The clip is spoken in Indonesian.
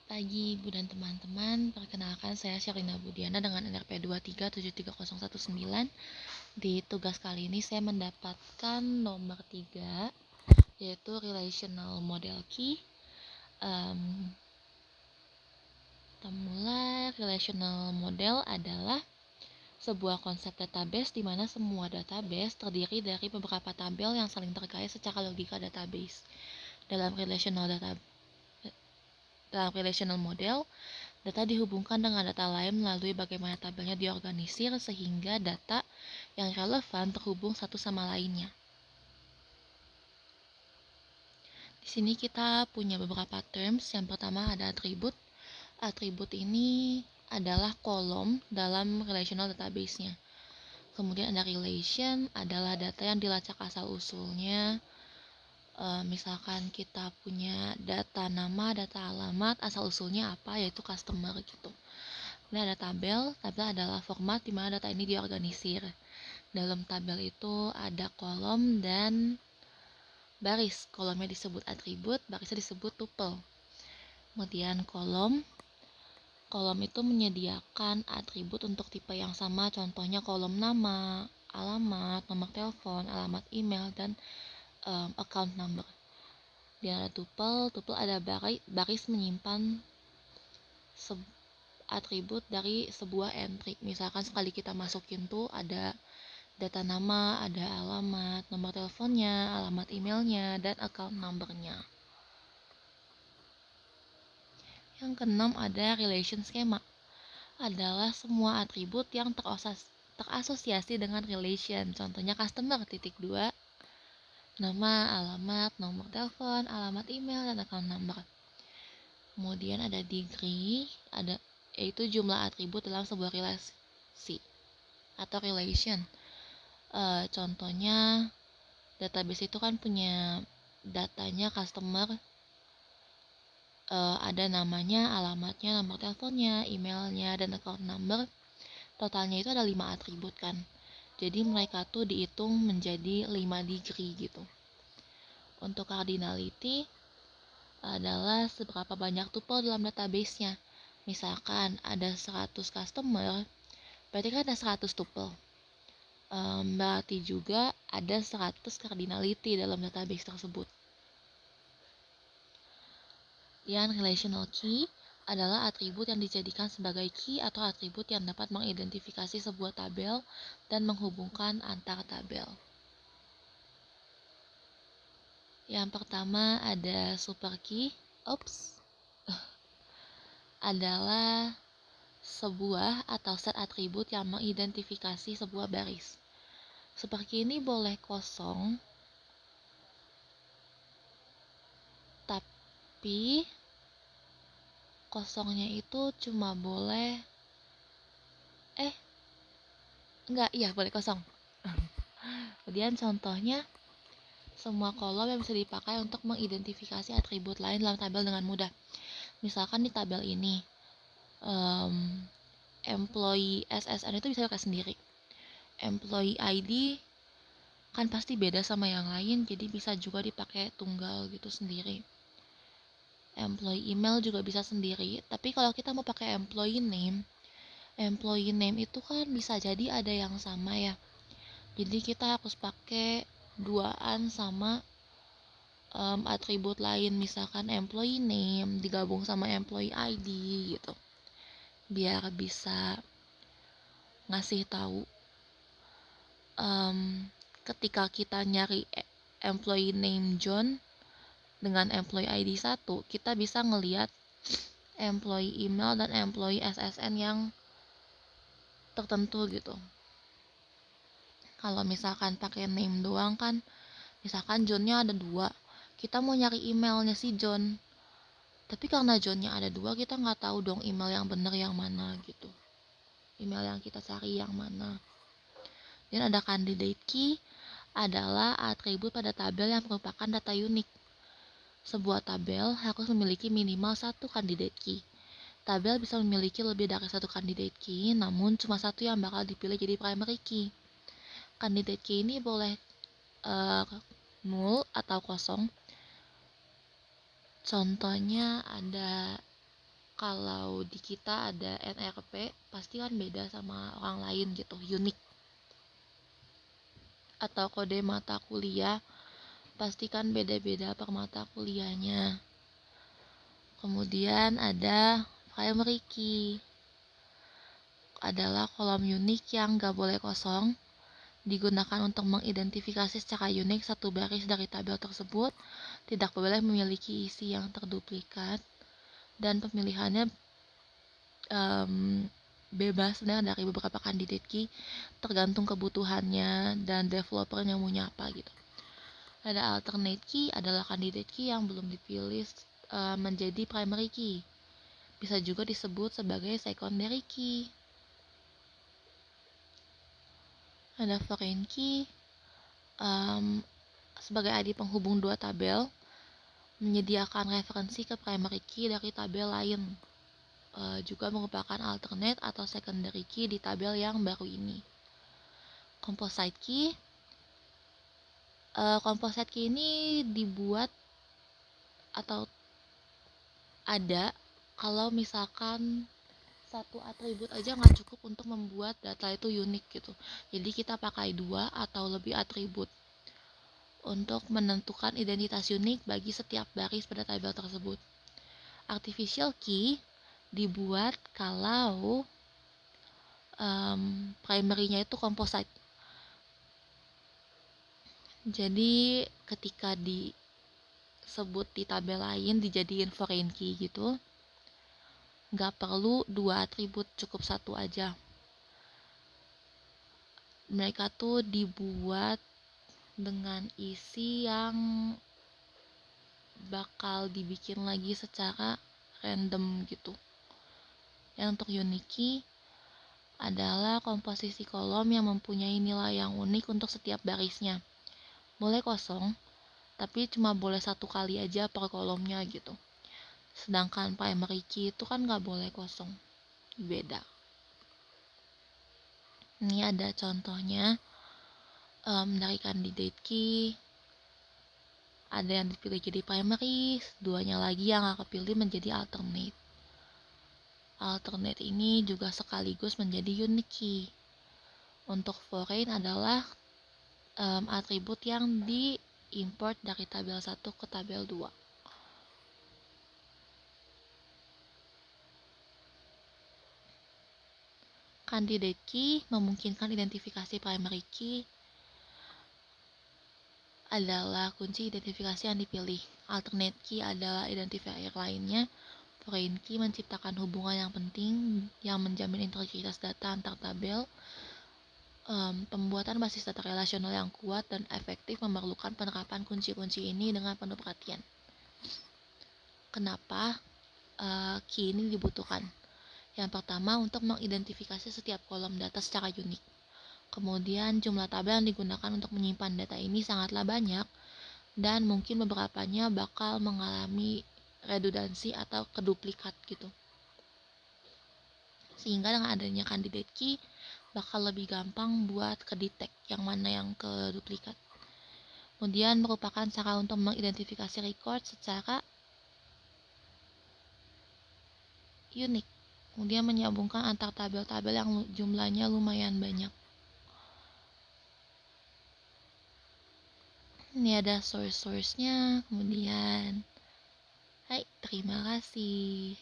Pagi Ibu dan teman-teman, perkenalkan saya Sherina Budiana dengan NRP 2373019. Di tugas kali ini saya mendapatkan nomor 3, yaitu Relational Model Key. Kita mulai. Relational Model adalah sebuah konsep database di mana semua database terdiri dari beberapa tabel yang saling terkait secara logika database. Dalam relational model, data dihubungkan dengan data lain melalui bagaimana tabelnya diorganisir sehingga data yang relevan terhubung satu sama lainnya. Di sini kita punya beberapa terms. Yang pertama ada atribut. Atribut ini adalah kolom dalam relational database-nya. Kemudian ada relation, adalah data yang dilacak asal-usulnya. Misalkan kita punya data nama, data alamat, asal-usulnya apa, yaitu customer gitu. Ini ada tabel adalah format di mana data ini diorganisir. Dalam tabel itu ada kolom dan baris. Kolomnya disebut atribut, barisnya disebut tuple. Kemudian kolom itu menyediakan atribut untuk tipe yang sama, contohnya kolom nama, alamat, nomor telepon, alamat email, dan account number. Di ada tuple ada baris menyimpan atribut dari sebuah entry. Misalkan sekali kita masukin tuh ada data nama, ada alamat, nomor teleponnya, alamat emailnya, dan account numbernya. Yang keenam ada relation schema. Adalah semua atribut yang terasosiasi dengan relation. Contohnya customer, (2), nama, alamat, nomor telepon, alamat email, dan account number. Kemudian ada degree, yaitu jumlah atribut dalam sebuah relasi atau relation. Contohnya database itu kan punya datanya customer, ada namanya, alamatnya, nomor teleponnya, emailnya, dan account number. Totalnya itu ada 5 atribut kan. Jadi mereka tuh dihitung menjadi 5 degree gitu. Untuk cardinality adalah seberapa banyak tuple dalam database-nya. Misalkan ada 100 customer, berarti kan ada 100 tuple. Berarti juga ada 100 cardinality dalam database tersebut. Yang relational key adalah atribut yang dijadikan sebagai key atau atribut yang dapat mengidentifikasi sebuah tabel dan menghubungkan antar tabel. Yang pertama ada super key. Adalah sebuah atau set atribut yang mengidentifikasi sebuah baris. Super key ini boleh kosong, tapi kosongnya itu cuma boleh boleh kosong. Kemudian contohnya, semua kolom yang bisa dipakai untuk mengidentifikasi atribut lain dalam tabel dengan mudah. Misalkan di tabel ini, employee SSN itu bisa pakai sendiri. Employee ID kan pasti beda sama yang lain, jadi bisa juga dipakai tunggal gitu sendiri. Employee email juga bisa sendiri, tapi kalau kita mau pakai employee name itu kan bisa jadi ada yang sama ya. Jadi kita harus pakai duaan sama atribut lain, misalkan employee name digabung sama employee ID gitu, biar bisa ngasih tahu ketika kita nyari employee name John dengan employee ID 1, kita bisa ngelihat employee email dan employee SSN yang tertentu gitu. Kalau misalkan pakai name doang kan, misalkan Johnnya ada 2, kita mau nyari emailnya si John, tapi karena Johnnya ada 2, kita nggak tahu dong email yang bener yang mana gitu, email yang kita cari yang mana. Dan ada candidate key, adalah atribut pada tabel yang merupakan data unik. Sebuah tabel harus memiliki minimal 1 candidate key. Tabel bisa memiliki lebih dari 1 candidate key, namun cuma 1 yang bakal dipilih jadi primary key. Candidate key ini boleh null atau kosong. Contohnya ada kalau di kita ada NRP pasti kan beda sama orang lain gitu, unik. Atau kode mata kuliah pasti kan beda-beda per mata kuliahnya. Kemudian ada primary key, adalah kolom unik yang gak boleh kosong, digunakan untuk mengidentifikasi secara unik satu baris dari tabel tersebut, tidak boleh memiliki isi yang terduplikat, dan pemilihannya bebas sebenarnya dari beberapa candidate key, tergantung kebutuhannya dan developernya mau nyapa gitu. Ada alternate key, adalah candidate key yang belum dipilih menjadi primary key, bisa juga disebut sebagai secondary key. Ada foreign key, sebagai ID penghubung dua tabel, menyediakan referensi ke primary key dari tabel lain, juga merupakan alternate atau secondary key di tabel yang baru ini. Composite key, composite key ini dibuat atau ada kalau misalkan satu atribut aja nggak cukup untuk membuat data itu unik gitu. Jadi kita pakai 2 atau lebih atribut untuk menentukan identitas unik bagi setiap baris pada tabel tersebut. Artificial key dibuat kalau primary-nya itu composite. Jadi ketika disebut di tabel lain dijadiin foreign key gitu, nggak perlu 2 atribut, cukup 1 aja. Mereka tuh dibuat dengan isi yang bakal dibikin lagi secara random gitu. Yang untuk unique key adalah komposisi kolom yang mempunyai nilai yang unik untuk setiap barisnya. Boleh kosong, tapi cuma boleh 1 kali aja per kolomnya gitu. Sedangkan primary key itu kan nggak boleh kosong, beda. Ini ada contohnya dari candidate key. Ada yang dipilih jadi primary, 2-nya lagi yang nggak kepilih menjadi alternate. Alternate ini juga sekaligus menjadi unique key. Untuk foreign adalah atribut yang diimport dari tabel 1 ke tabel 2. Candidate key memungkinkan identifikasi primary key adalah kunci identifikasi yang dipilih. Alternate key adalah identifier lainnya. Foreign key menciptakan hubungan yang penting yang menjamin integritas data antar tabel. Pembuatan basis data relasional yang kuat dan efektif memerlukan penerapan kunci-kunci ini dengan penuh perhatian. Kenapa key ini dibutuhkan? Yang pertama, untuk mengidentifikasi setiap kolom data secara unik. Kemudian jumlah tabel yang digunakan untuk menyimpan data ini sangatlah banyak, dan mungkin beberapanya bakal mengalami redundansi atau keduplikat gitu. Sehingga dengan adanya candidate key bakal lebih gampang buat kedetek yang mana yang keduplikat. Kemudian merupakan cara untuk mengidentifikasi record secara unik. Kemudian menyambungkan antar tabel-tabel yang jumlahnya lumayan banyak. Ini ada source-nya, kemudian terima kasih.